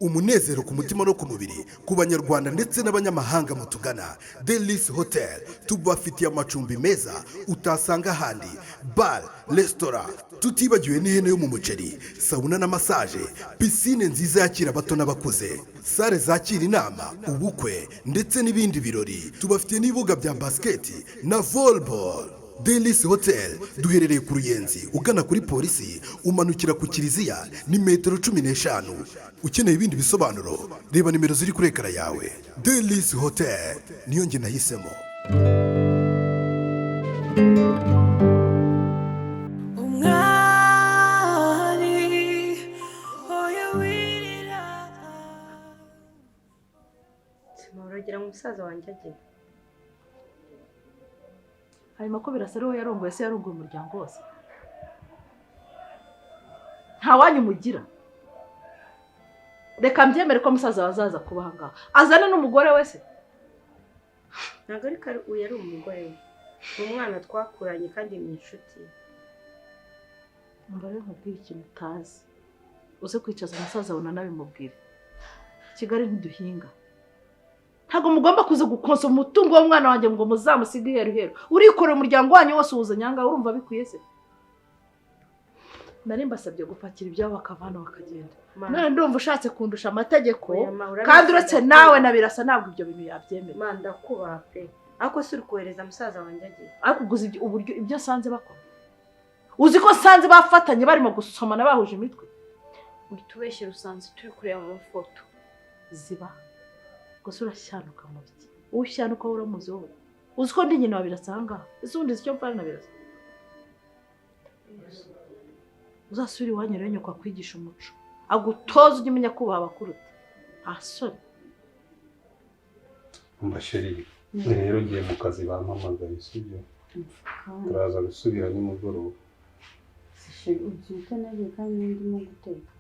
umunezero ku mutima no ku mubiri ku banyarwanda ndetse n'abanyamahanga mutugana. Delis Hotel tubafitiye amacumbi meza utasanga ahandi, bar, restaurant, tutibagiwe n'ihene yo mu muceri, sauna na massage, piscine nziza yakira abato n'abakuze, sale zakira inama, ubukwe ndetse n'ibindi birori. Tubafitiye n'ibibuga bya basketi na volleyball. Delis Hotel duherereye ku Ruyenzi ugana kuri polisi, umanukira ku Kiliziya ni metero 15. Ukeneye ibindi bisobanuro reba nimero ziri kuri ekara yawe. Delis Hotel niyo nge nahisemo. Simuragira umusaza wanjye agiye. Hanyuma ko birasa ariho yarongoye se yarongoye umuryango wose. Nta wanyu mugira. Reka mbyemere ko musaza wazaza kuba ngaha. Azana n'umugore wese. Ntabwo ari kare uyu ari umugore we. Umwana twakuranye kandi ni inshuti. Mbare nkubwira ikintu utazi. Uze kwicaza umusaza wona nabimubwire. Kigali ntiduhinga. Ntago mugomba kuza gukonsa umutungo w'umwana wanjye ngo muzamusige iheruheru. Urikorera umuryango wanyu wose uza nyanga urumva bikwiye se? Nari mbasabye gupakira ibyabo bakavana bakagenda. None ndumva ushatse kundusha amategeko kandi uretse nawe nabirasa ntabwo ibyo bintu yabyemera. Manda kubape. Ako suri kohereza musaza wanjye agiye. Akuguza uburyo ibyo sanze bakora. Uzi ko sanze bafatanye barimo gusomana bahuje imitwe. Utubeshyira usanze turi kureba mu foto. Ziba. Gusa urashyanuka mu biki. Ushyanuka uramuzi wowe. Uzi ko ndi nyina wabirasanga. Isundi icyo mfana nabirasa. Uzasubira iwanyu rero nyoko akwigisha umuco. Agutoza ujye umenya kubaha abakuruta. Asore. Mbashiri. Rero ngiye mu kazi bampamagaye sibyo. Turaza gusubira nimugoroba. Sishiri ubyuka naje kandi ndimo guteka.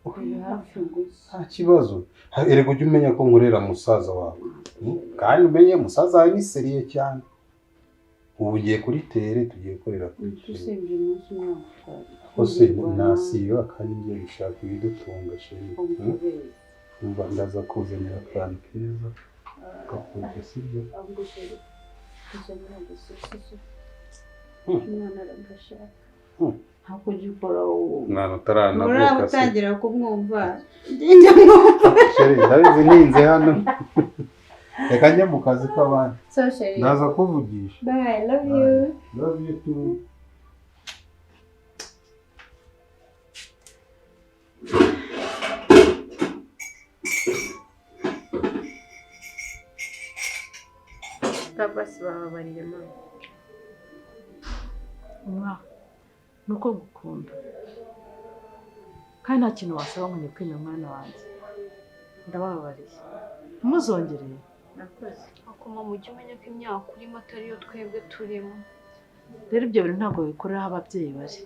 Nta kibazo. Erego ujye umenya ko ngurera musaza wawe. Kandi umenye musaza wawe ni seriye cyane. Ubu ugiye kuri tere tugiye korera kuri tere. Usibye umunsi umwe. Ose nasiba kandi ngiye gushaka ibidutunga sheri. Umva ndaza kuzanira akantu keza. Kakurya sibyo. Ahubwo sheri. Kuzanira gusususu. Umwana aragashaka. Hakuja ukora uwo. Mwana utaranavuka se. Muraho utangira kumwumva. Njye mwumva. Sheri ndabizi ninze hano. Reka njye mu kazi k'abandi. So sheri. Ndaza kuvugisha. Bye, love you. Love you too. Tabasi bababarire mama. Nuko gukunda. Kandi nta kintu wasaba ngo nyikwime umwana wanjye. Ndababariye. Muzongereye. Murakoze. Akoma mujye umenya ko imyaka urimo atari yo twebwe turimo. Rero ibyo bintu ntabwo bikorera aho ababyeyi bari.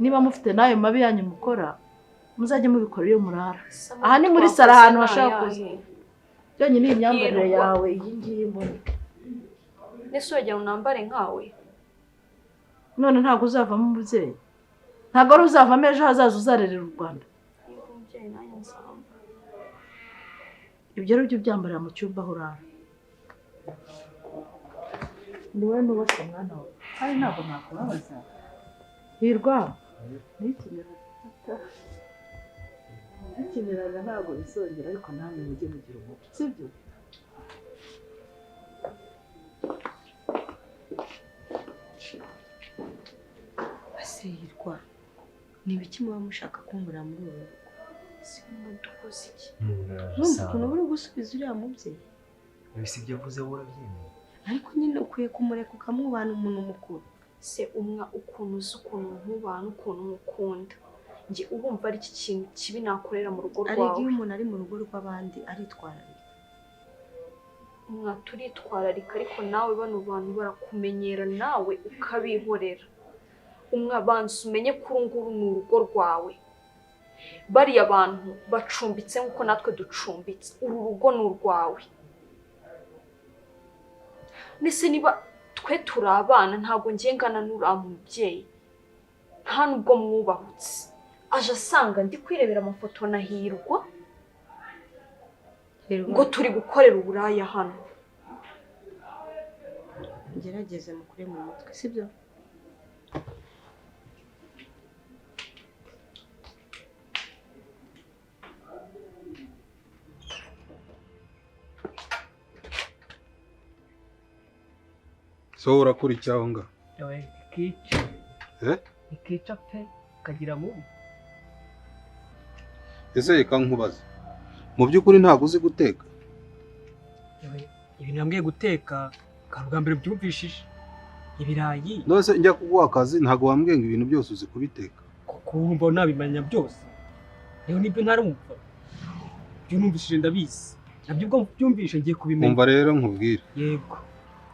Niba mufite nayo mabi yanyu mukora, muzajye mubikorera iyo murara. Aha ni muri sara ahantu hashaka kuza. Byonyine iyi myambarire yawe iyi ngiyi mbona. Nese wajya unambare nkawe. None ntabwo uzavamo umubyeyi. Ntabwo ari uzavamo ejo hazaza uzarerera u Rwanda. Umubyeyi nanjye nsamba. Ibyo rero byo byambarira mu cyumba aho urara. Ni wowe n'ubasha mwana wawe. Kandi ntabwo nakubabaza. Hirwa. N'ikiniraga ntabwo bisongera ariko namwe mujye mugira umuco. Sibyo? Hirwa. Ni ibiki muba mushaka kumbura muri ubu? Simba dukoze iki? Numva ukuntu buri gusubiza uriya mubyeyi. Ibisi ibyo avuze urabyemeye. Ariko nyine ukwiye kumureka ukamubana umuntu mukuru. Se umwa ukuntu uzi ukuntu nkubana ukuntu mukunda. Nge urumva ari iki kintu kibi nakorera mu rugo rwawe. Ariko iyo umuntu ari mu rugo rw'abandi aritwararika. Umwa turitwararika ariko nawe bano bantu barakumenyera nawe ukabihorera. Umwabanza umenye ko urunguru ni urugo rwawe. Bariya abantu bacumbitse nkuko natwe ducumbitse. Uru rugo ni urwawe. Nese niba twe turi abana ntabwo ngengana n'uriya mubyeyi. Nta nubwo mwubahutse. Aje asanga ndi kwirebera amafoto na Hirwa. ngo turi gukorera uburaya hano. Gerageze mukure mu mutwe sibyo? So urakora icyaho nga? Ikica. Ikica pe kagira mubi. Ese reka nkubaze. Mu by'ukuri ntabwo uzi guteka? Ibintu yambwiye guteka karuga mbere byumvishije. Ibirayi. Nose njya kuguha akazi ntabwo wambwiye ngo ibintu byose uzi kubiteka. Kuko nabimenya byose. Rero nibyo ntarumva. Byo numvishije ndabizi. Nabyo ubwo byumvishe ngiye kubimenya. Umva rero nkubwire. Yego.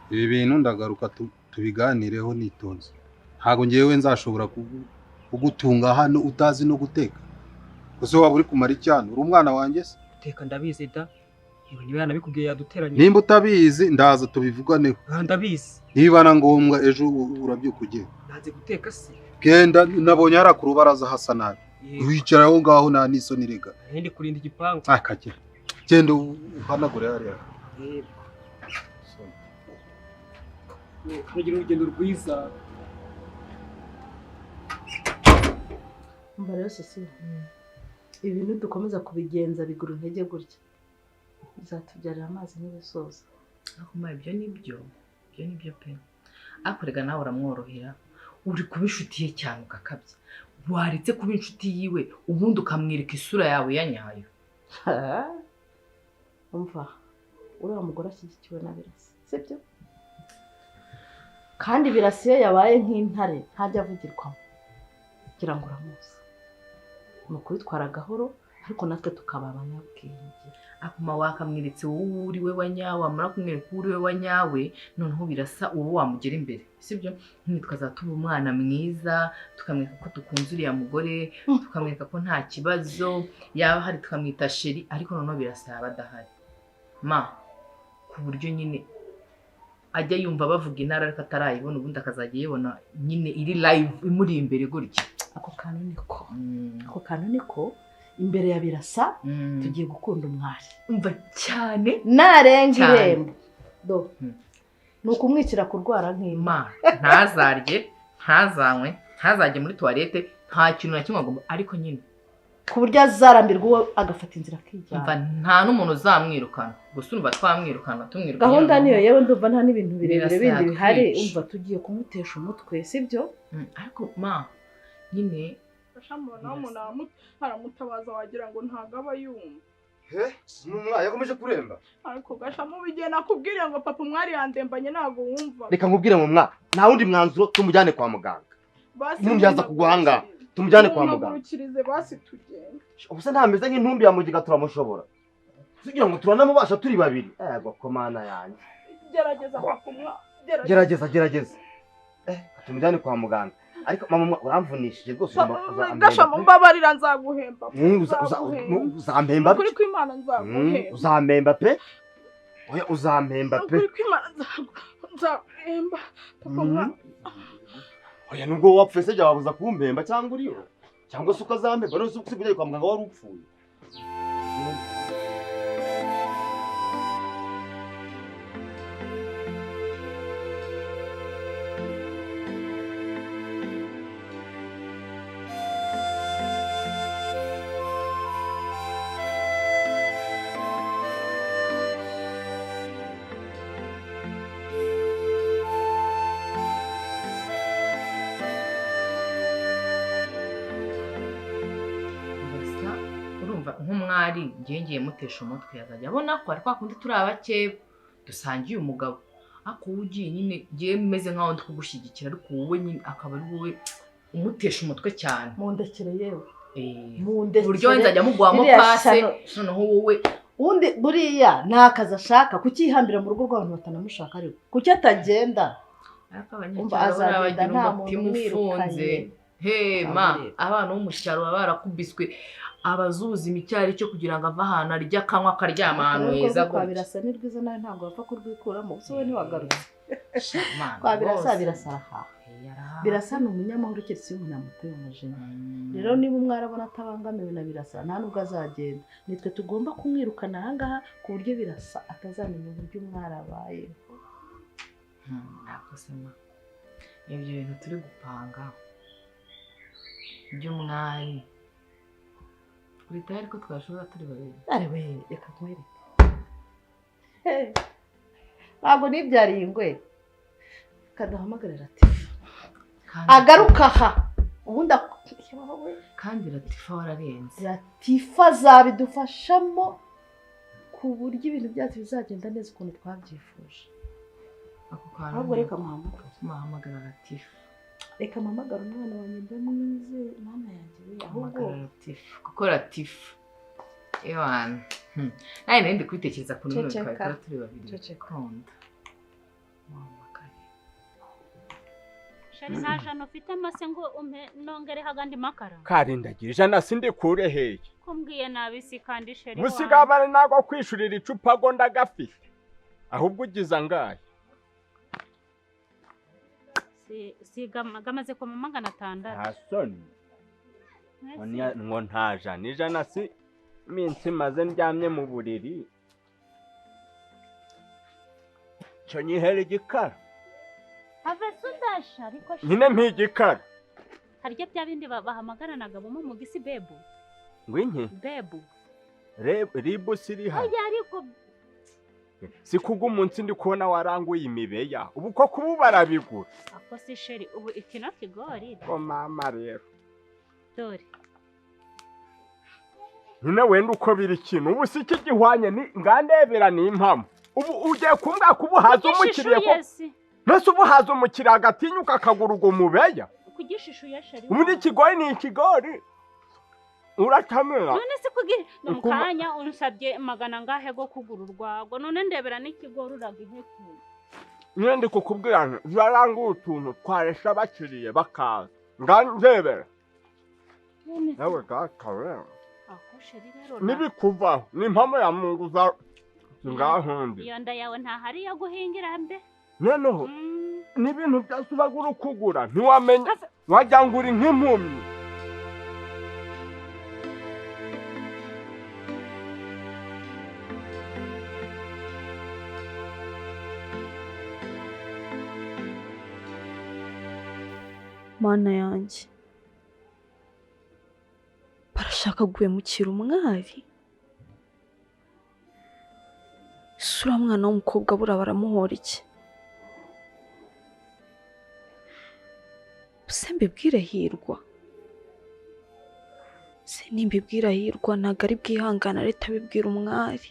Ibi bintu ndagaruka tubiganireho nitonze. Ntabwo ngewe nzashobora kugutunga hano utazi no guteka. Gusa waba uri kumara icyano uri umwana wanjye se? Guteka ndabizi da. Iwe niwe yanabikubwiye yaduteranye. Nimba utabizi ndaza tubivuganeho. Ndabizi. Niba na ngombwa ejo urabyuka ugiye. Naze guteka se. Genda nabonye hari ku rubaraza hasa nabi. Wicara aho ngaho nta n'isoni rega. Ndi kurinda igipangu. Akagera. Genda uhanagure hariya. Yego. Kugira urugendo rwiza. Umva rero sisi. Ibintu dukomeza kubigenza bigura intege gutya. Bizatubyarira amazi n'ibisoza. Akuma ibyo nibyo pe. Akorega nawe uramworohera. Uri kubishutiye cyane ukakabya. Waretse kuba inshuti yiwe ubundi ukamwereka isura yawe yanyayo. Umva. Uriya mugore ashyigikiwe na Birasa. Sibyo? Kandi Birasa iyo yabaye nk'intare ntajya avugirwamo. Kugira ngo uramuzi. Ni ukubitwara gahoro ariko natwe tukaba abanyabwenge. Akuma wakamwiritse wowe uri we wanyawe amara kumwereka uri we wanyawe noneho Birasa uwo wamugera imbere sibyo twazatuba umwana mwiza tukamwereka ko tukunze uriya mugore tukamwereka ko nta kibazo yaba hari tukamwita sheri ariko noneho Birasa yaba adahari ku buryo nyine ajya yumva bavuga intara ariko atarayibona ubundi akazajya yibona nyine iri live imuri imbere gutya. Ako kantu niko imbere ya Birasa tugiye gukunda umwari. Umva cyane narenga irembo do nuko umwicira kurwara nk'Imana. Ntazarye ntazanywe ntazajye muri toilette nta kintu na kimwe agomba ariko nyine ku buryo azarambirwa uwo agafata inzira akijyana. Umva nta n'umuntu uzamwirukana gusa urumva twamwirukana tumwirukana. Gahunda niyo yewe ndumva nta n'ibintu birebire bindi bihari umva tugiye kumutesha umutwe sibyo ariko nyine Gashamona umuntu aramutabaza wagira ngo ntago aba yumva. Numwa yakomeje kuremba. Ariko Gashamu bigiye nakubwire ngo papa umwari yandembanye ntago wumva. Reka nkubwire mu mwa nta wundi mwanzuro tumujyane kwa muganga. Intumbi yaza kuguhanga tumujyane kwa muganga. Nagurukirize basi tugenda. Ubuse ntameze nk'intumbi ya mugiga turamushobora. Tugira ngo turanamubasha turi babiri. Yego komana yanjye. Gerageza papa umwa. Gerageza. Tumujyane kwa muganga. Ariko mama uramvunishije rwose Gashamu mbabarira nzaguhemba. Uzampemba. Kuri kw'Imana nzaguhemba. Uzampemba pe. Oya uzampemba pe. Kuri kw'Imana nzaguhemba. Papa umwa. Oya nubwo wapfese jya wabuza kumpemba cyangwa uriyo. Cyangwa se ukazampemba none se ukujya kwa muganga wari upfuye. nk'umwari ngiye mutesha umutwe yazajya abona ko ari kwa kundi turi abakeba dusangiye umugabo ako ugiye nyine ngiye meze nkaho ndi kugushyigikira ariko wowe nyine akaba ari wowe umutesha umutwe cyane. Mundekere yewe mundekere buryo nzajya mugwamo pase noneho wowe undi buriya nta kazi ashaka kukihambira mu rugo rw'abantu batanamushaka ariko kuki atagenda azagenda nta muntu umwirukanye. Abana bo mu cyaro baba barakubiswe abazuza imicyari cyo kugira ngo ava ahantu arya akanywa akaryama ahantu heza kwa Birasa ni rwiza nawe ntabwo bapfa kurwikuramo gusa we ntiwagarutse kwa Birasa aha birasa ni umunyamahoro keretse iyo umuntu amuteye umujinya rero niba umwarabona atabangamiwe na birasa nta nubwo azagenda nitwe tugomba kumwirukana ahangaha ku buryo birasa atazamenya uburyo umwarabaye nakosema ibyo bintu turi gupanga by'umwari twitaye ariko twashobora turi babiri ari we reka nkwereke ntabwo nibyariye ingwe kaduhamagarira ati agaruka aha ubundi kandi Latifa wararenze Latifa zabidufashamo ku buryo ibintu byacu bizagenda neza ukuntu twabyifuje ako kantu ahubwo reka muhamagara Latifa reka mpamagara umwana wanjye ndamwize mama yanjye we ahubwo Latifa kuko Latifa ewana naye nende kwitekereza ku none twakora turi babiri konda shari nta jana ufite amase ngo nongere hagandi makara karindagira ijana sindi kure heye kumbwiye nabi si kandi sheri musigabane nago kwishurira icupa go ndagafite ahubwo ugiza ngaye si gamaze ko mu 600 asoni ngo nta jana ijana si minsi maze ndyamye mu buriri cyo nyihera igikara have sudasha ariko nyine mpigikara harya bya bindi bahamagaranaga mu gisi bebu ngwinke bebu ribu siri ha ariko sikuga umunsi ndi kubona waranguye imibeya ubu ko kububara bigura ako si sheri ubu ikino kigori ko mama rero dore nyine wenda uko biri kintu ubu si iki gihwanye ni ngandebera ni impamo ubu ugiye kumbwa kubuhaza umukiriye ko nese ubuhaza umukiriye agatinyuka akagura ubwo mubeya kugishishu ya sheri ubu ni kigori ni ikigori uratamera none se kugira nomukanya unsabye magana ngahe go kugururwago none ndebera n'ikigori uragiheke nyende kukubwira zaranga utuntu twaresha bakiriye bakaza ngandebera nawe gakawe ako sheri rero nibikuvaho ni impamo ya Mungu za ngahonde iyo nda yawe nta hari yo guhingira mbe noneho n'ibintu byasubagura ukugura ntiwamenya wajya ngura nk'impumyi mana yanjye barashaka guhemukira umwari sura mwana w'umukobwa bura baramuhora iki se mbibwire Hirwa se nimbibwira Hirwa ntabwo ari bwihangana leta bibwira umwari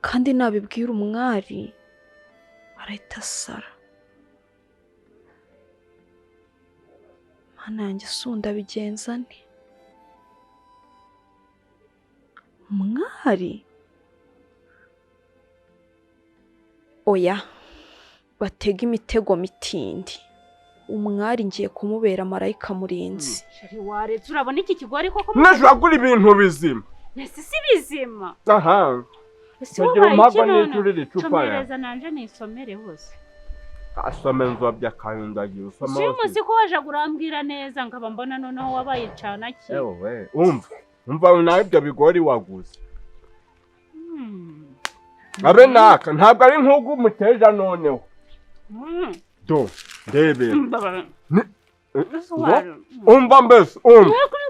kandi nabibwira umwari arahita asara mana yanjye sunda bigenza nte umwari oya batega imitego mitindi umwari ngiye kumubera marayika murinzi sheri waretse urabona iki kigori koko nashagura ibintu bizima nese si bizima aha kugira mpaka n'icurira icupa ya nanje nisomere hose asome nzobya kayundagira usoma si umusi ko waje gurambwira neza ngaba mbona noneho wabaye cana ki ewe umva nawe ibyo bigori waguze abe naka ntabwo ari nk'ugu umuteja noneho do ndebe umva mbese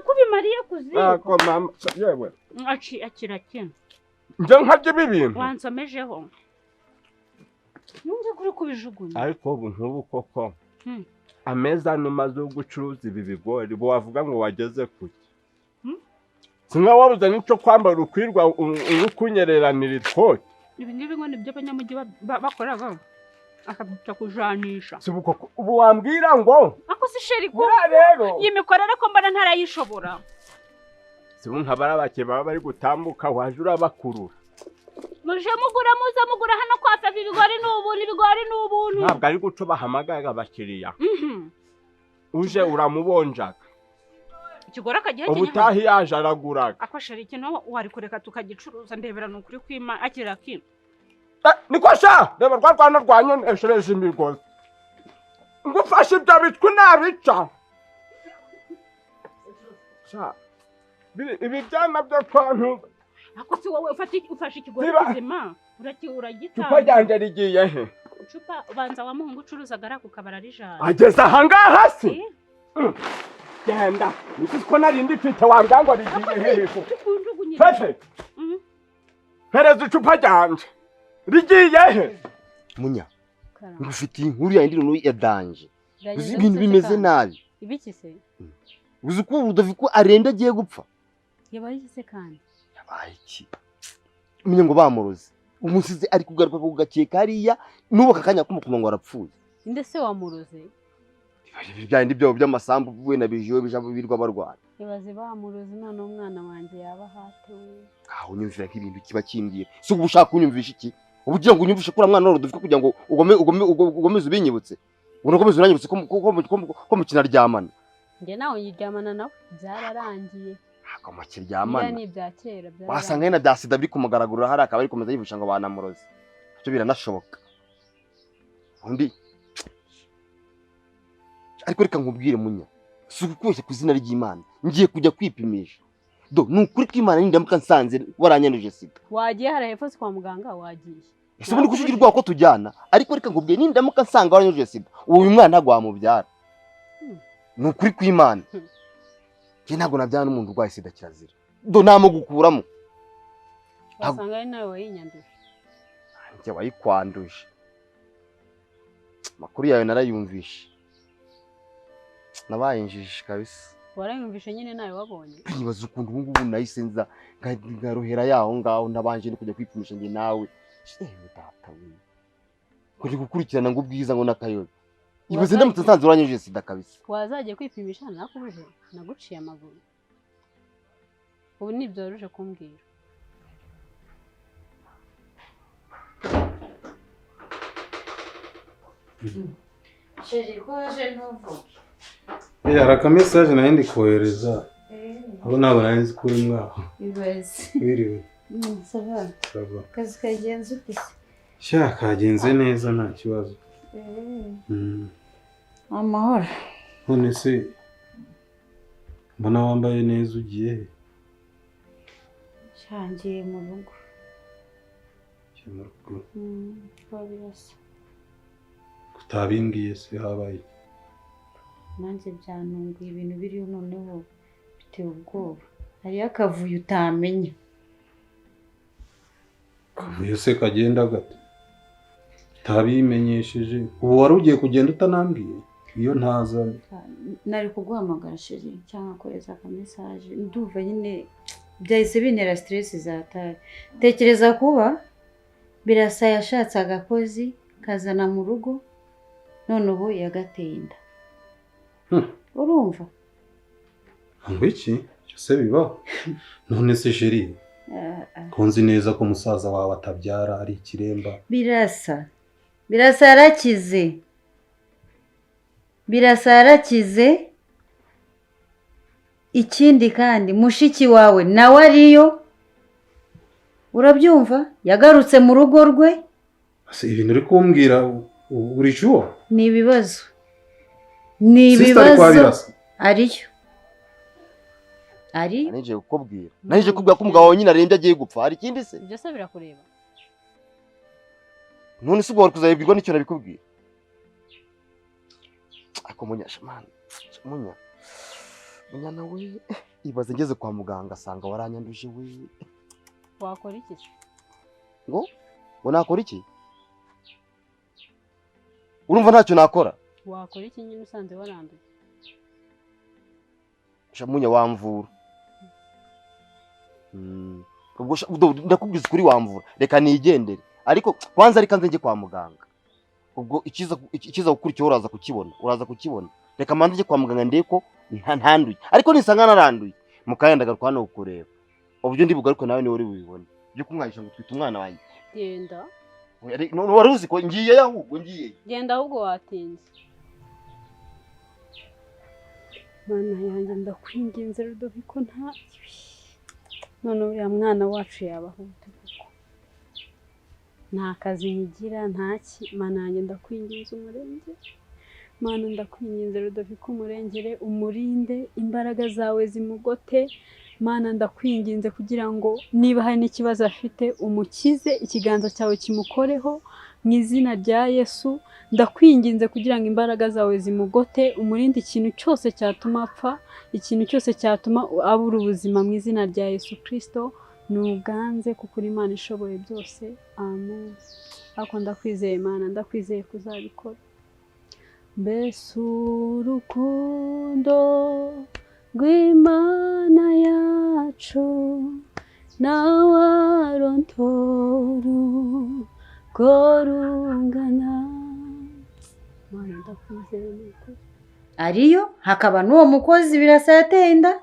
kubimariye kuziba ako mama yewe akira kintu nje nkabye bibintu wansomejeho nunze kuri kubijugunya ariko ubu ntubu koko ameza numaze gucuruza ibi bigori bo wavuga ngo wageze kuki singa wabuze nico kwambara ukwirwa urukunyereranira itwoye ibi ngibi ngo nibyo abanyamujyi bakoraga akabyita kujanisha sibuko ubu wambwira ngo ako si sheri ko rero yimikorere ko mbana ntarayishobora sibu nkabara bake baba bari gutambuka waje urabakurura muje mugura hano kwa Fafi ibigori n'ubuntu ntabwo ari guco bahamagaga abakiriya uje uramubonjaga ikigora kagiye ubutahi yaje araguraga ako sheri ikintu wari kureka tukagicuruza ndebera n'ukuri kwima akira kintu niko sha reba rwanda rwanye eshereje imigozi ngufashe ibyo bitwi nabica. Ibi byana byo kwantu. Ako si wowe ufashe ikigori kizima uragitanga. Cupa ryanje rigiye he? Cupa banza wa muhungu ucuruza gara ku kabara rijana. Ageze ahangaha se. Genda. Niki ko narindi twite wangangwa rigiye he? Fefe. Pereza icupa ryanje. Rigiye he? Munya. Ngufite inkuru yandi no ya danje. Uzi ibintu bimeze nabi. Ibiki se? Uzi ko udafiko arenda agiye gupfa. Yabaye se kandi. Yabaye iki? Munya ngo bamuroze. Umusize ari kugaruka ku gakeka hariya nubaka kanya kumukuma ngo arapfuye. Inde se wamuroze? Byandi byo by'amasambu we nabijiwe bijabo birwa barwana. Ibaze bamuroze none umwana wanje yaba hatuwe. Unyumvira ko ibintu kiba kimbye. Si ugushaka kunyumvisha iki? Ubugira ngo unyumvishe kuri mwana noro dufika kugira ngo ugomeze ubinyibutse. Unakomeze uranyibutse ko mukina ryamana. Nge nawe yiryamana nawe byararangiye. Akoma kiryamana. Ni bya kera bya. Wasanga ina bya sida biri kumugaragurira hari akaba ari komeza yibusha ngo banamuroze. Cyo biranashoboka. Undi ariko reka nkubwire Munya. Si ukubeshya ku izina ry'Imana. Ngiye kujya kwipimisha. Do nukuri kw'Imana nindamuka nsanze waranyanuje sida. Wagiye hara hepfo kwa muganga wagiye. Ese ubundi kushigirwa ko tujyana ariko reka nkubwire nindamuka nsanga waranyanuje sida. Uyu mwana ntago wamubyara. Nukuri kw'Imana. Nge ntago nabyana n'umuntu urwaye sida kirazira. Do namo gukuramo. Wasanga ari nawe wayinyanduje. Nge wayikwanduje. Makuru yawe narayumvishe. Nabaye injiji kabisa. Warayumvishe nyine nawe wabonye. Nibaza ukuntu ubu ngubu nayisenza ngarohera yaho ngaho nabanje no kujya kwipimisha nge nawe. Data we. Kuri gukurikirana ngo ubwiza ngo nakayobe. Ibaze ndamutse nsanze uranyuje sida kabisa. Wazagiye kwipimisha nakubuje naguciye amaguru. Ubu nibyo ruje kumbwira. Sheri koje ntuvuge. Haraka message nandi kohereza. Abo nabo nzi kuri mwaho. Ibaze. Wiriwe. Sava. Sava. Kazi kagenze ute? Sha kagenze neza nta kibazo. Amahoro. None se mbona wambaye neza ugiye? Shangiye mu rugo. Cyamarugo. Babirasa. Kutabimbwiye se habaye. Nanjye byanunguye ibintu biriyo noneho biteye ubwoba. Hari akavuyo utamenya. Kavuyo se kagenda gato. Tabimenyesheje. Ubu wari ugiye kugenda utanambwiye? Iyo ntaza. Nari kuguhamagara sheri cyangwa kohereza aka message. Ndumva nyine byahise bintera stress zatari. Tekereza kuba birasa yashatse agakozi kazana mu rugo none ubu yagateye inda. Urumva? Ngo iki? Cyose bibaho. None se sheri. Konzi neza ko musaza wawe atabyara ari ikiremba. Birasa yarakize. Birasa yarakize. Ikindi kandi mushiki wawe nawe ariyo. Urabyumva? Yagarutse mu rugo rwe. Ase ibintu uri kumbwira uri cyo? Ni ibibazo. Ni ibibazo. Ariyo. Ari? Nanije kukubwira. Nanije kubwira ko umugabo nyine arembye agiye gupfa. Hari ikindi se? Ibyo se birakureba. None se ubwo kuzayibwirwa n'icyo nabikubwira. Ako munyashamana. Munya nawe ibaze ngeze kwa muganga asanga waranyanduje we. Wakora iki? Ngo nakora iki? Urumva ntacyo nakora? Wakora iki nyine usanze waranduye? Shamunya wamvura. Ubwo ndakubwiza kuri wamvura. Reka nigendere. Ariko kwanza reka nze kwa muganga. Ubwo ikiza gukurikira uraza kukibona. Reka manze kwa muganga ndeko ntanduye. Ariko nisanga naranduye. Mukaya ndagaruka hano ukureba. Ubyo ndi bugaruke nawe ni uri bubibone. Byo kumwayisha ngo twita umwana wanjye. Genda. Wari uzi ko ngiye ahubwo ngiye. Genda ahubwo watinze. Mana yanjye ndakwinginze Rudoviko nta none uriya mwana wacu yabaho kuko nta kazi nyigira ntaki. Mana yanjye ndakwinginze umurenge Mana ndakwinginze Rudoviko umurengere umurinde imbaraga zawe zimugote. Mana ndakwinginze kugira ngo niba hari n'ikibazo afite umukize, ikiganza cyawe kimukoreho mu izina rya Yesu. Ndakwinginze kugira ngo imbaraga zawe zimugote, umurinde ikintu cyose cyatuma apfa, ikintu cyose cyatuma abura ubuzima mu izina rya Yesu Kristo. Nuganze kuko uri Imana ishoboye byose. Amen. Ako ndakwizeye Mana, ndakwizeye kuzabikora. Mbese urukundo rw'Imana yacu nawarondora uko rungana. Mana ndakwizeye nuko ariyo hakaba n'uwo mukozi birasa yateye inda,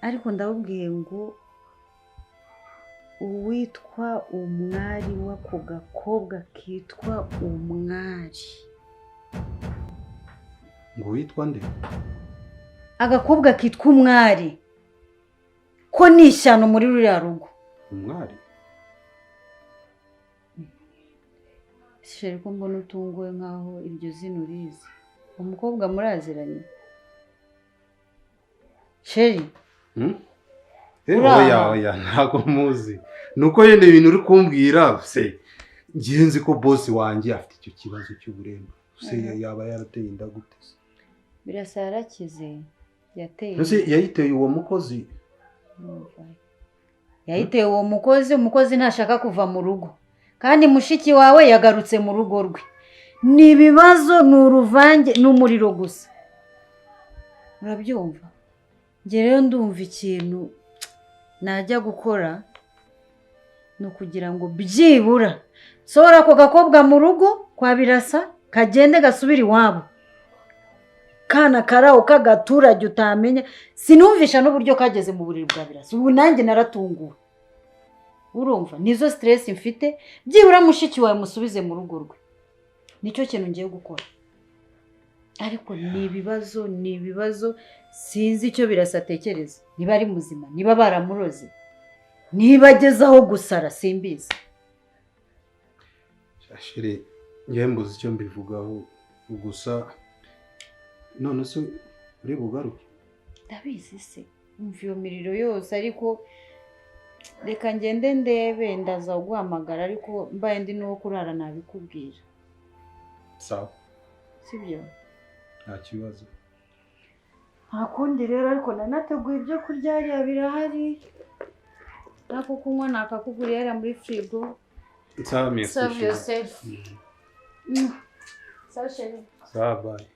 ariko ndababwiye ngo uwitwa umwari w'ako gakobwa kitwa umwari. Ngo witwa nde? Agakobwa kitwa umwari, ko ni ishyano muri ruriya rugo. Umwari? Sheri ko mbona utunguwe nkaho iryo zina urizi. Umukobwa muraziranye? Sheri? Oya ntago muzi. Nuko yende ibintu uri kumbwira se ngenzi ko boss wanjye afite icyo kibazo cy'uburembe. Se yaba yarateye inda gute? Birasa yarakize. Yateye. Nose yayiteye uwo mukozi. Yayiteye uwo mukozi, umukozi ntashaka kuva mu rugo. Kandi mushiki wawe yagarutse mu rugo rwe. Ni ibibazo n'uruvange n'umuriro gusa. Urabyumva? Nge rero ndumva ikintu najya gukora no kugira ngo byibura sohora ako gakobwa mu rugo kwa Birasa kagende gasubira iwabo. Kana karaho k'agaturage utamenya, sinumvisha n'uburyo kageze mu buriri bwa Birasa. Ubu nanjye naratunguwe. Urumva nizo stress mfite, byibura mushiki wawe musubize mu rugo rwe. Nicyo kintu ngiye gukora. Ariko ni ibibazo sinzi icyo Birasa atekereza. Niba ari muzima, niba baramuroze, niba agezaho gusara simbizi. Shashire yembuze icyo mbivugaho gusa none se uri bugaruke? Ndabizi se umva iyo miriro yose, ariko reka ngende ndebe ndaza guhamagara, ariko mbaye ndi n'uwo kurara nabikubwira. Sawa. Sibyo? Nta kibazo. Nta kundi rero, ariko nanateguye ibyo kurya hariya birahari. Nako kunywa nakakuguriye hariya muri frigo. Serve yourself. Sawa chérie. Sawa, bye.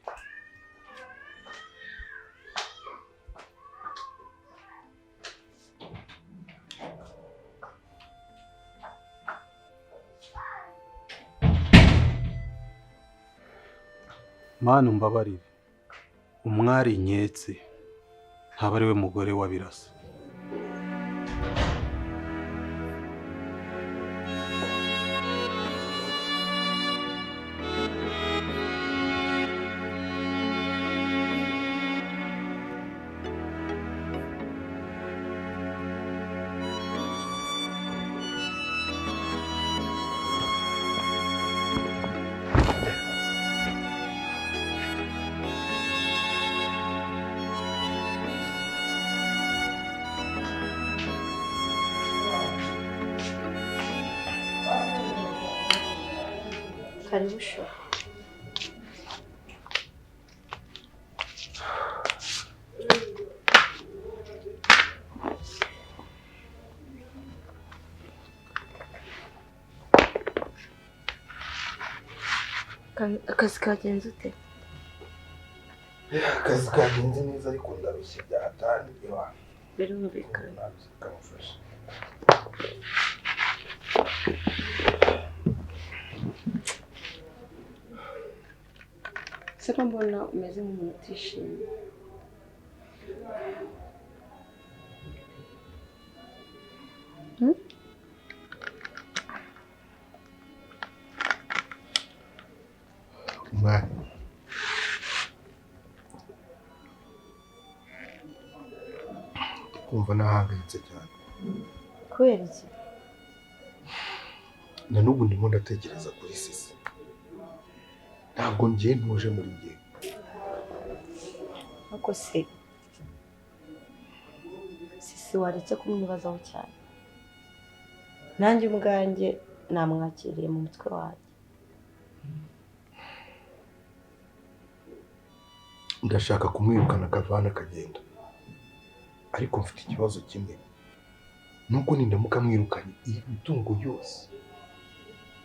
Mana umbabarire, umwari nketse ntaba ari we mugore wa Birasa. Karibu sho. Akazi kagenze ute? Akazi kagenze neza ariko ndarushye byatangiye wa. Birumvikana. Kamufasha. Siko mbona umeze nk'umuntu utishimye. Umwari. Kumva nahangayitse cyane. Kubera iki? Na n'ubu ndimo ndatekereza kuri sisi. ntabwo ngiye ntuje muri njye. Ako se sisi waretse kumwibazaho cyane. Nanjye ubwanjye namwakiriye mu mutwe wanjye. Ndashaka kumwirukana akavana akagenda, ariko mfite ikibazo kimwe, nuko nindamuka mwirukanye iyi mitungo yose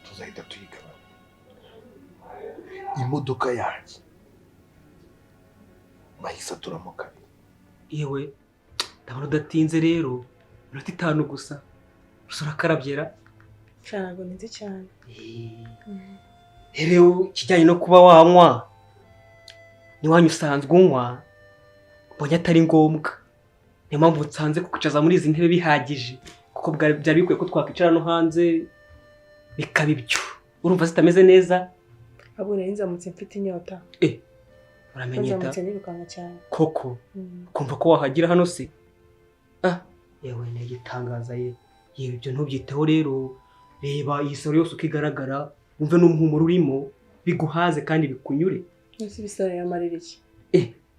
tuzahita tuyigabana. Imodoka yanjye bayisaturamo kabiri. Yewe ndabona udatinze rero, minota 5 gusa usura karabyera. Ntabwo nizi cyane. Rero kijyanye no kuba wanywa niwanyu usanzwe unywa, mbonye atari ngombwa. Niyo mpamvu nsanze kukicaza muri izi ntebe bihagije, kuko byari bikwiye ko twakwicara no hanze bikaba ibyo. Urumva zitameze neza? Abo rero nzamutse mfite inyota. Uramenye da. Nzamutse nirukanga cyane. Koko kumva ko wahagira hano se? Yewe n'igitangaza ye. Yewe ibyo ntubyiteho rero. Reba iyi saro yose ukigaragara, umve n'umuhumuro urimo, biguhaze kandi bikunyure. Ese bisara yamarira iki?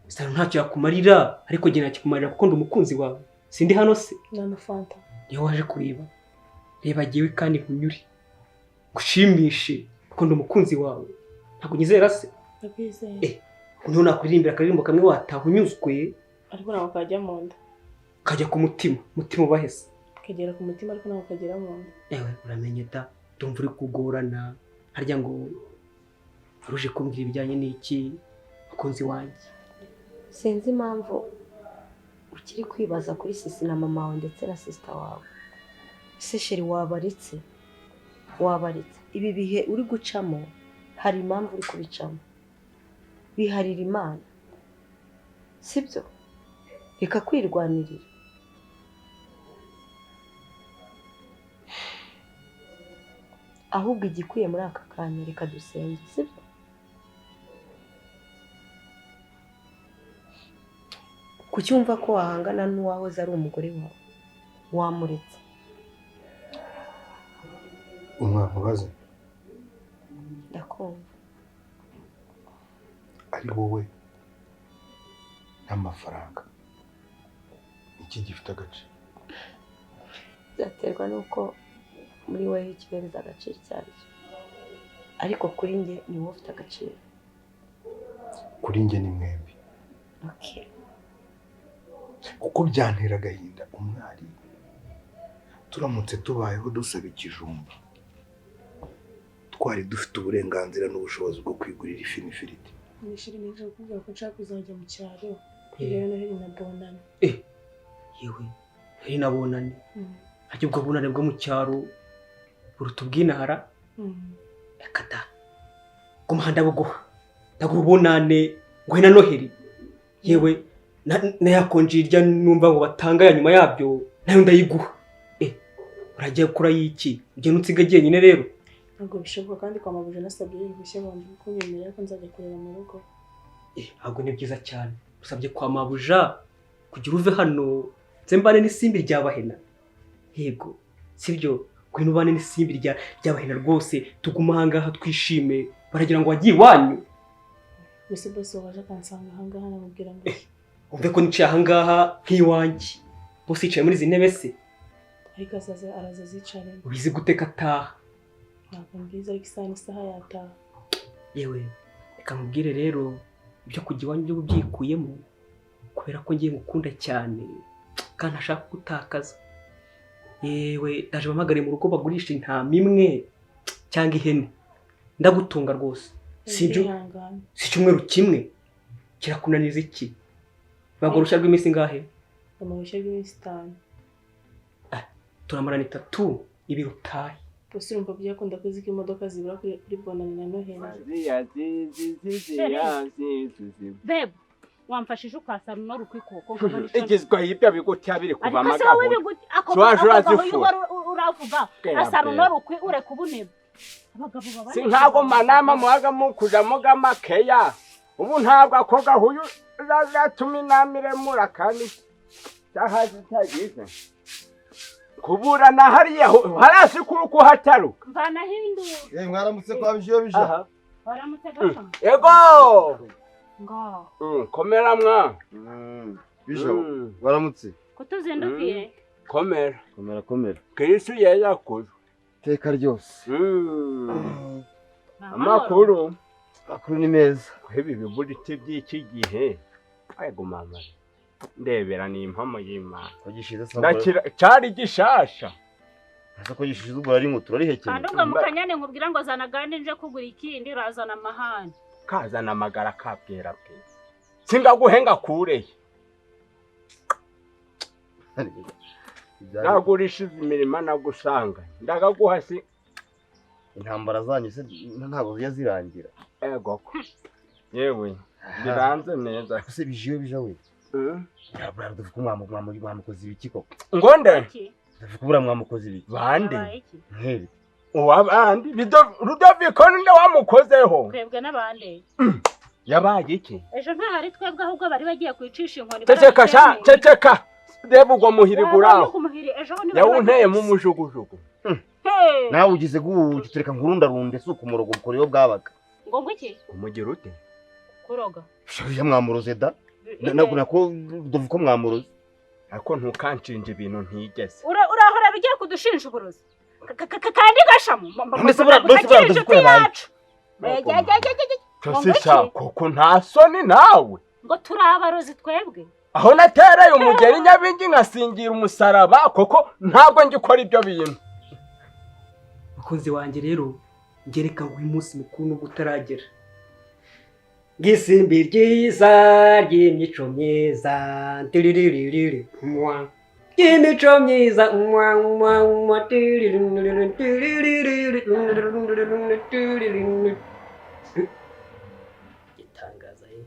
Saro ntacyo yakumarira, ariko jye nakikumarira kuko ndi umukunzi wawe. Sindi hano se? Nana fanta. Niyo waje kureba. Reba jyewe kandi nkunyure. Gushimishe kuko ndi umukunzi wawe. Ntabwo nyizera se? Nakwizeye. Umuntu nakuririmbira akaririmbo kamwe wataha unyuzwe, ariko nawe kajya mu nda. Kajya ku mutima, mutima ubahese. Kagera ku mutima ariko nawe kagera mu nda. Ewe uramenye da, ndumva uri kugorana. Harya ngo aruje kumbwira ibijyanye n'iki mukunzi wanjye. Sinzi impamvu ukiri kwibaza kuri sisi na mama wawe ndetse na sister wawe. Se sheri wabaritse. Ibi bihe uri gucamo hari impamvu uri kubicamo. Biharira Imana. Sibyo? Reka kwirwanirira. Ahubwo igikwiye muri aka kanya reka dusenge, sibyo? Kucyumva ko wahangana n'uwahoze ari umugore wawe, wamuretse. Umwamubaze. Ndakumva. Ari wowe n'amafaranga, iki gifite agaciro? Byaterwa nuko muri wowe ikibereza agaciro cyaryo, ariko kuri njye ni wowe ufite agaciro. Kuri njye ni mwembi. Okay. Kuko byantera agahinda umwari turamutse tubayeho dusaba ikijumba, twari dufite uburenganzira n'ubushobozi bwo kwigurira ifi n'ifiriti. Nishiri nje kuvuga ko nshaka kuzajya mu cyaro. Rero nari nabonana. Yewe nari nabonane. Ajye ubwo bunane bwo mu cyaro buruta ubwinahara. Akata ku muhanda buguha ndagubonane ngo na Noheli. Yewe nayakonje irya numva ngo batanga ya nyuma yabyo nayo ndayiguha. Urajya kura yiki ujye nutsiga giye nyine rero. Ntabwo bishoboka kandi kwa mabuje nasabye Yihishe bambi ko nyemerera ko nzajya kureba mu rugo. Ntabwo ni byiza cyane. Usabye kwa mabuja kugira uve hano nzembane n'isimbi ryabahena. Yego sibyo kwino bane n'isimbi ryabahena rwose tuguma hangaha twishime baragira ngo wagiye wanyu. Bose bose waje kansanga hangaha namubwira ngo umve ko niciye hangaha nk'iwanjye. Bose yicaye muri izi ntebe se. Ariko araza zicare. Ubizi guteka ataha. Ntabwo mbizi ariko isaha yataha. Yewe reka nkubwire rero ibyo kujya iwanyu byo byikuyemo kubera ko ngiye ngukunda cyane kandi ntashaka gutakaza. Yewe ndaje bamagare mu rugo bagurisha intama imwe cyangwa ihene ndagutunga rwose. Sibyo si cyumweru kimwe kirakunaniza iki? Bagurusha rw'iminsi ngahe? Amahusha rw'iminsi 5. Turamarana 3 ibirutaye. Bose urumva byakunda kuzika imodoka zibura kuri bonane na Noheli. Bebe wamfashije ukasara unora ukwikoko igizwe y'ibyo biguti abiri kuva amagabo. Ariko se wowe biguti uravuga asara unora ukwi ureka ubunebe. Abagabo baba si ntago manama muhaga mukujamo gamakeya. Ubu ntabwo akoga huyu razatuma inamire murakani cyahazi tagize kuburana hariya harasi kuruko hataruka mvana hindu. Mwaramutse kwa bijyo bija. waramutse gasha Yego! ngaho Komera mwa. Bisho, waramutse. kutuzindukiye Komera. Komera. Kristo yayakuze. Teka ryose. Amakuru. Makuru ni meza. Ibi biburite by'iki gihe. Ayego mama. Ndebera ni impamo y'Imana. Kugishize Ndakira cyari gishasha. Asa kugishize ubwo ari mutura ari hekene. kandi ubwo mukanyane nkubwira ngo zana gandi nje kugura ikindi urazana amahane Kazana amagara kabwera bwe. Singaguhenga kureye. Nagurishije imirima nagusanga. Ndagaguhasi intambara zanyu se ntabwo zirangira. Ego ko. Yewe. Biranze neza. Ese bijiwe bijawe. Yabura duvuga mwamukozi ibiki koko. Ngonde. Duvuga mwamukozi ibiki. Bande. Nkeri. Uwabandi Rudoviko ninde wamukozeho? twebwe n'abandi Yabaye iki? ejo nta hari twebwe ahubwo bari bagiye kwicisha inkoni Ceceka sha, ceceka. Reba ubwo muhiri guraho. Yawunteye mu mujugujugu. Nawe ugize gutureka nkurundarunde suko umurogo mukoreyo bwabaga. ngo ngwiki Umugira ute? kuroga Shobya mwamuroze da. Nako duvuko mwamuroze. Ako ntukancinje ibintu ntigeze. urahora bigiye kudushinja uburozi kandi gashamu Mbese baraduvuko yacu. Cyose koko nta soni nawe. ngo turi abarozi twebwe Aho natereye umugeri nyabingi ngasingira umusaraba koko ntabwo ngikora ibyo bintu. Mukunzi wanjye rero ngereka ngo uyu munsi mukuru nubwo utaragera. Gisimbi ryiza ry'imico myiza tiririririri mwa imico myiza mwa mwa mwa tiririririri itangaza ye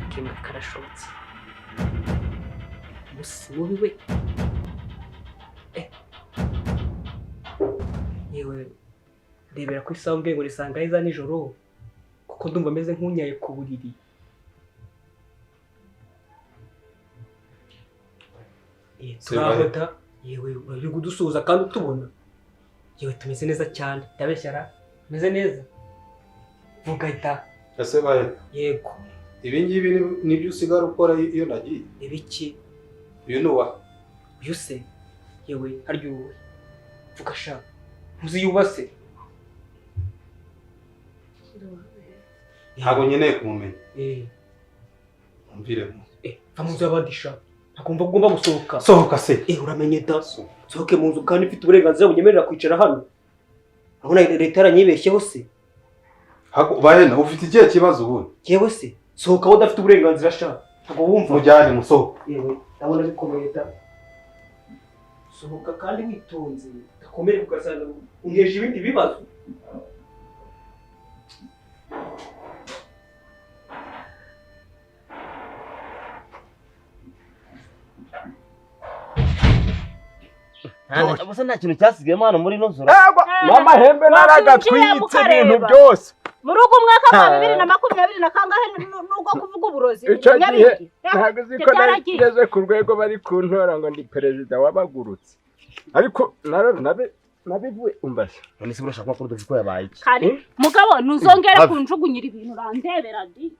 kimwe karashobotse musi mubi we yewe ndebera ku isaha mbwe ngo risanga heza nijoro kuko ndumva ameze nk'unyaye ku buriri. Turabota yewe uri kudusuhuza kandi utubona yewe tumeze neza cyane ndabeshyara tumeze neza vuga ita ese bahe yego ibi ngibi nibyo usigara ukora iyo nagiye ibiki uyu ni uwa uyu se yewe harya uwe vuga sha ntuzi yubase ntabwo nkeneye kumumenya umviremo va mu nzu y'abandi sha ntakumva ugomba gusohoka sohoka se uramenye da sohoke mu nzu kandi ufite uburenganzira bunyemerera kwicara hano urabona leta yaranyibeshyeho se bahena ufite ikihe kibazo ubundi yewe se sohoka wowe udafite uburenganzira sha ntabwo wumva mujyane musohoka yewe ndabona bikomeye da sohoka kandi witonze udakomere ugasanga ungeje ibindi bibazo Gusa nta kintu cyasigayemo hano muri ino zura. N'amahembe naragatwitse ibintu byose. Muri ugu mwaka wa 2020 na kangahe nubwo kuvuga uburozi. Icyo gihe ntabwo ziko nageze ku rwego bari kuntora ngo ndi perezida wabagurutse. Ariko nabivuye umbasha. None se burashaka ko Rudoviko yabaye iki? Kari mugabo ntuzongere kunjugunyira ibintu randebera di.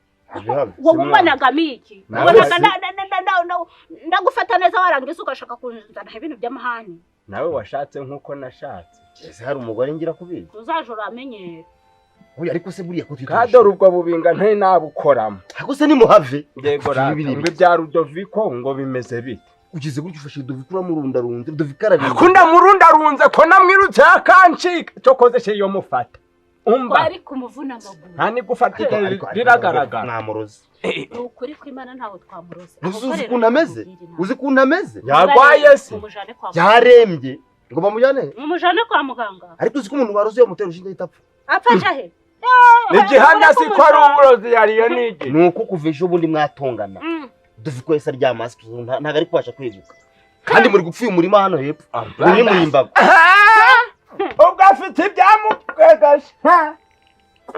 Wowe umwanaga miki. Ndagufata neza warangiza ugashaka kunzana ibintu by'amahane. Nawe washatse nkuko nashatse. Ese hari umugore ngira kubizi. Uzajura amenyera. Oya ariko se buriya ko Kadoro ubwo bubinga ntari nabukoramo. Ariko se ni muhave. Yego ngo bya Rudoviko ngo bimeze bite. Ugize gutyo ufashe Rudoviko uramurundarunze Rudoviko arabiri. Akunda murundarunze ko namwirutse akancika. Cyo koze cyo yo mufata. Umba bari kumuvuna amaguru. Ntani gufatika riragaragara. Namuroze. Ukuri kw'Imana ntawo twamuroze. Uzi kuntu ameze? Uzi kuntu ameze? Yagwaye se. Yarembye. Ngo bamujyane? Mumujane kwa muganga. Ariko uzi ko umuntu waroze yo mutera ushinge itapfa. Apfaje he? Igihamya si ko ari uburozi yariyo niki. Nuko kuveje ubundi mwatongana. Duviko yesa ryamasi ntago ari kubasha kweguka. Kandi muri gupfuye umurima hano hepfo. Muri mu imbago. Ubwo afite ibyamukwegashe.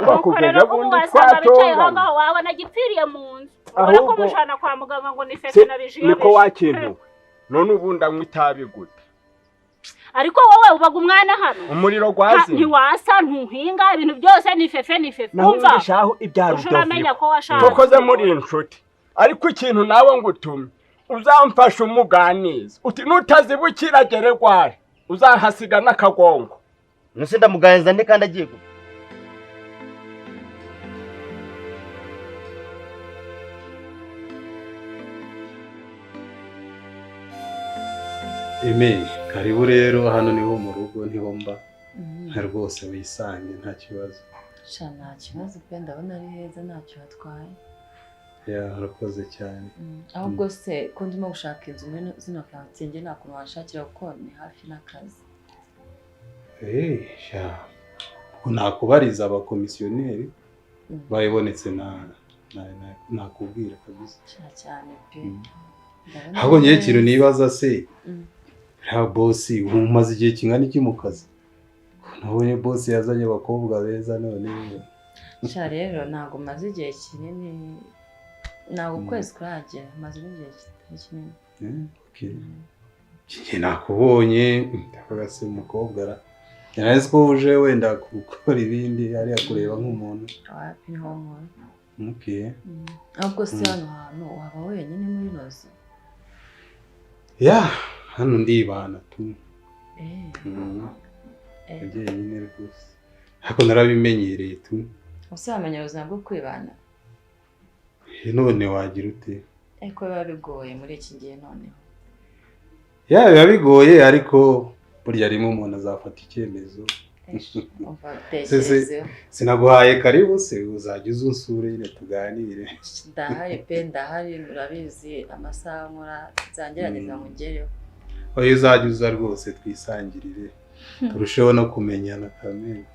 Bakugeje bundi twatonga. Wabona gipfiriye mu nzu. Ubona ko mushana kwa muganga ngo ni feke na bijiye. Niko wakintu. None ubundi anywa itabi gute. ariko wowe ubaga umwana hano umuriro gwazi ntiwasa ntuhinga ibintu byose ni fefe umva shaho ibyaro uramenya ko washaje tokoze muri inshuti ariko ikintu nawe ngutumye uzamfasha umuganiza uti nutazibukira gere gwahe uzahasiga n'akagongo nuse ndamuganiza nde kandi agiye Eme, karibu rero hano niho mu rugo niho mba. Rwose wisange nta kibazo. Sha nta kibazo pe ndabona ari heza ntacyo hatwaye. Ya, urakoze cyane. Ahubwo se ko ndimo gushaka inzu muri zino kantinge nta kuntu washakira kuko ni hafi n'akazi. Sha. Nakubariza abakomisiyoneri bayibonetse nakubwira kabisa. Cyane pe. Ahubwo ngiye ikintu nibaza se. Ha bosi umaze igihe kingana iki mu kazi? Nabonye bosi yazanye abakobwa beza none. Sha rero ntago maze igihe kinini ntago kwezi kuragera maze igihe kinini. Okay. Kije nakubonye ndavuga se umukobwa ara. Yarazi ko uje wenda gukora ibindi ari akureba nk'umuntu. Wapi niho nkora. Okay. Ahubwo se hano hantu waba wenyine muri noze? Ya, hano ndibana tu. Agiye nyine rwose. Hako narabimenyereye tu. Usamenya ubuzima bwo kwibana? None wagira ute? Eko biba bigoye muri iki gihe noneho. Ya, biba bigoye ariko burya rimwe umuntu azafata icyemezo. Sinaguhaye karibu se uzajya uzunsure nyine tuganire. Ndahari pe ndahari murabizi amasaha nkora zangerageza ngereho. Oya uzajya uza rwose twisangirire. Turusheho no kumenyana kamwe.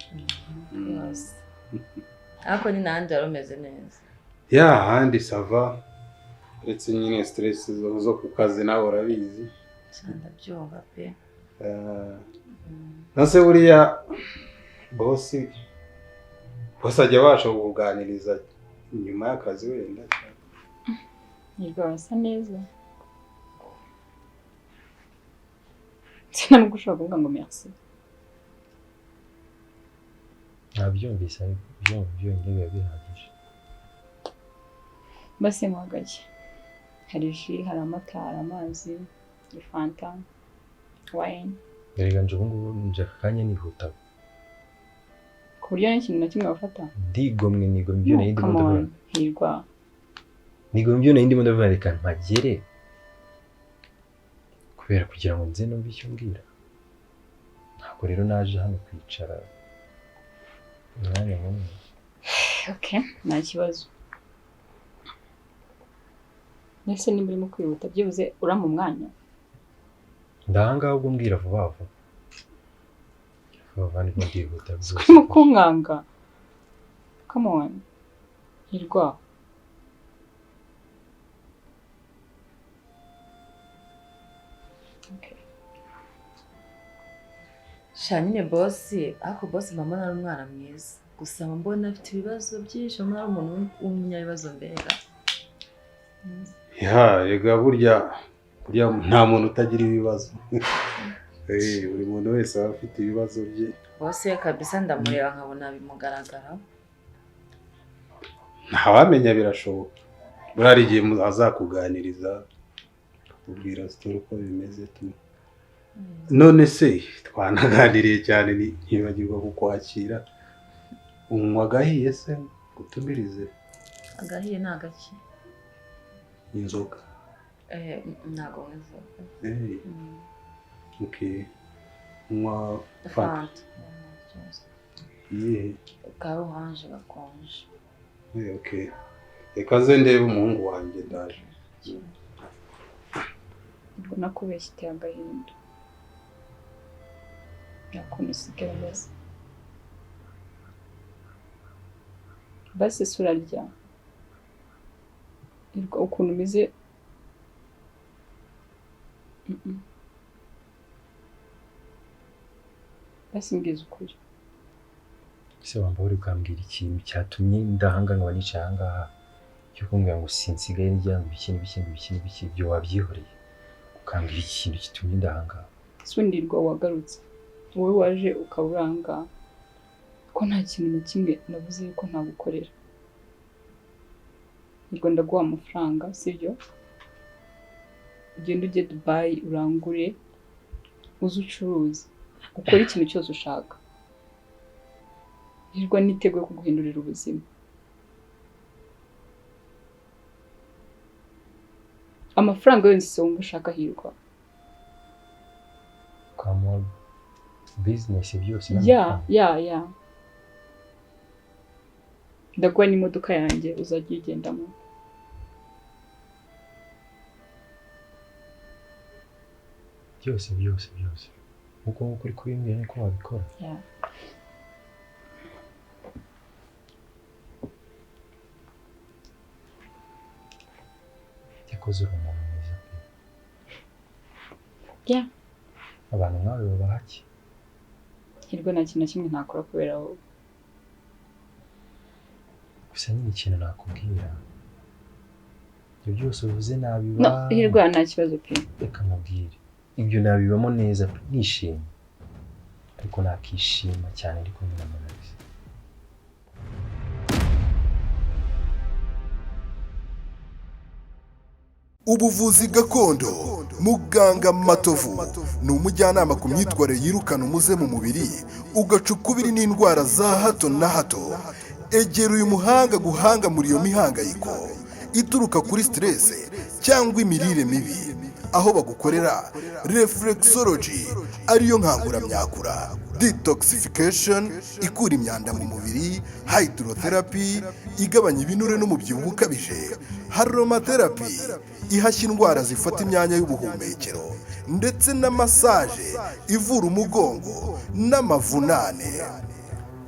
Ako ni nande yaromeze neza. Ya handi sava. Uretse nyine stress zo ku kazi nawe urabizi. Ndabyumva pe. Nase buriya bosi ajya abasha kuganiriza nyuma y'akazi wenda. Hirwa asa neza. Sinari gushaka kuvuga ngo merci. Nabyumvise ariko byonyine bihagije. Base muhagaje. Hari ji, hari amata, hari amazi, ifanta, wine. Erega nje ubungubu nje akanya nihuta. Ku buryo n'ikintu na kimwe bafata? Ndigomwe ibyo nayindi ndavuga. Hirwa. Nigomwe ibyo nayindi ndavuga reka mpagere. Kubera kugira ngo nze numve icyo mbwira. Ntabwo rero naje hano kwicara. Mwanya munini. Okay, nta kibazo. Nese nimba urimo kwihuta byibuze urama umwanya. Ndahanga ahubwo mbwira vuba vuba. Vuba nibwo ndihuta byose. Mukunkanga. Come on. Hirwa. Okay. Shanyine bosi, ako bosi mama nari umwana mwiza. Gusa mbona afite ibibazo byinshi, mama ari umuntu w'umunyabibazo mbega. Ya, yega burya nta muntu utagira ibibazo. Buri muntu wese aba afite ibibazo bye. Bose kabisa ndamureba nkabona bimugaragara. Ntawamenya birashoboka. Burari igihe azakuganiriza kubwira story uko bimeze tu. None se twanaganiriye cyane ntibagirwa kukwakira. Unywa gahiye se gutumirize. Agahiye nta gaki. Inzoga. Ntago nzoga. Okay. Unywa fanta. Ye. Ka orange gakonje. Okay. Reka nze ndebe umuhungu wanjye ndaje. Ubwo nakubeshye iteye agahinda. Yakuntu usigaye neza. Basi sura rya. Hirwa ukuntu umeze. Basi mbwiza ukuri. Se wamba uri kwambwira ikintu cyatumye ndahanga ngo nicaye ahangaha. Cyo kumbwira ngo sinsigaye njya mu bikindi byo wabyihoreye. Ukambwira ikintu kitumye ndahanga. sundirwa wagarutse wowe waje ukaburanga ko nta kintu na kimwe navuze yuko ntagukorera. Ngo ndaguha amafaranga sibyo, ugenda ujye Dubai urangure uze ucuruze ukora ikintu cyose ushaka. Hirwa niteguye kuguhindurira ubuzima. Amafaranga yose wumva ushaka Hirwa. Come business byose. Ya. Ndaguha n'imodoka yanjye uzajya ugendamo. byose uko uri kubimbwira ko wabikora. Yakoze umuntu mwiza. Abantu nkawe baba haki. Hirwa nta kintu na kimwe ntakora kubera wowe. Gusa ni ikintu nakubwira. Ibyo byose uvuze nabiba. No, Hirwa nta kibazo pe. Reka mubwire. Ibyo nabibamo neza nishimye. Ariko nakishima cyane ndi kumwe na Monalisa. Ubuvuzi gakondo muganga matovu ni umujyanama ku myitwarire yirukana umuze mu mubiri ugaca ukubiri n'indwara za hato na hato. Egera uyu muhanga guhanga muri iyo mihangayiko ituruka kuri stress cyangwa imirire mibi, aho bagukorera reflexology ariyo nkanguramyakura, detoxification ikura imyanda mu mubiri, hydrotherapy igabanya ibinure n'umubyibuho ukabije, aromatherapy ihashya indwara zifata imyanya y'ubuhumekero, ndetse na massage ivura umugongo n'amavunane.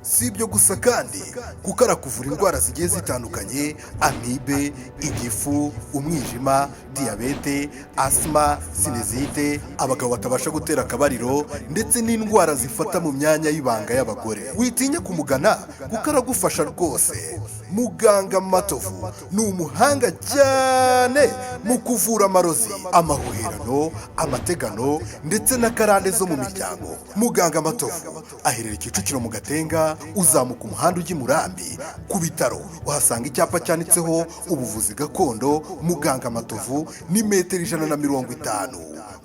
Si ibyo gusa kandi kuko arakuvura indwara zigiye zitandukanye, amibe, igifu, umwijima, diyabete, asima, sinezite, abagabo batabasha gutera akabariro, ndetse n'indwara zifata mu myanya y'ibanga y'abagore. Witinya kumugana kuko aragufasha rwose. Muganga Matovu ni umuhanga cyane mu kuvura amarozi, amahuherano, amategano ndetse na karande zo mu miryango. Muganga Matovu aherereye Kicukiro mu Gatenga, uzamuka umuhanda ujya i Murambi ku bitaro uhasanga icyapa cyanditseho ubuvuzi gakondo Muganga Matovu ni metero 150.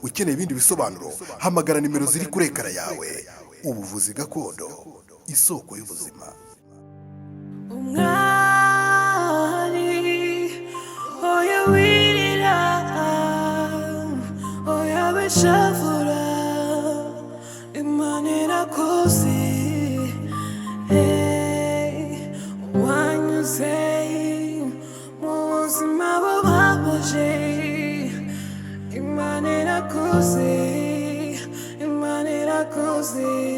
Ukeneye ibindi bisobanuro hamagara nimero ziri kuri ekara yawe. Ubuvuzi gakondo, isoko y'ubuzima. Oya wirira, oya beshavura, Imana irakoze. Wanyuze mu buzima bubabaje, Imana irakoze, Imana irakoze.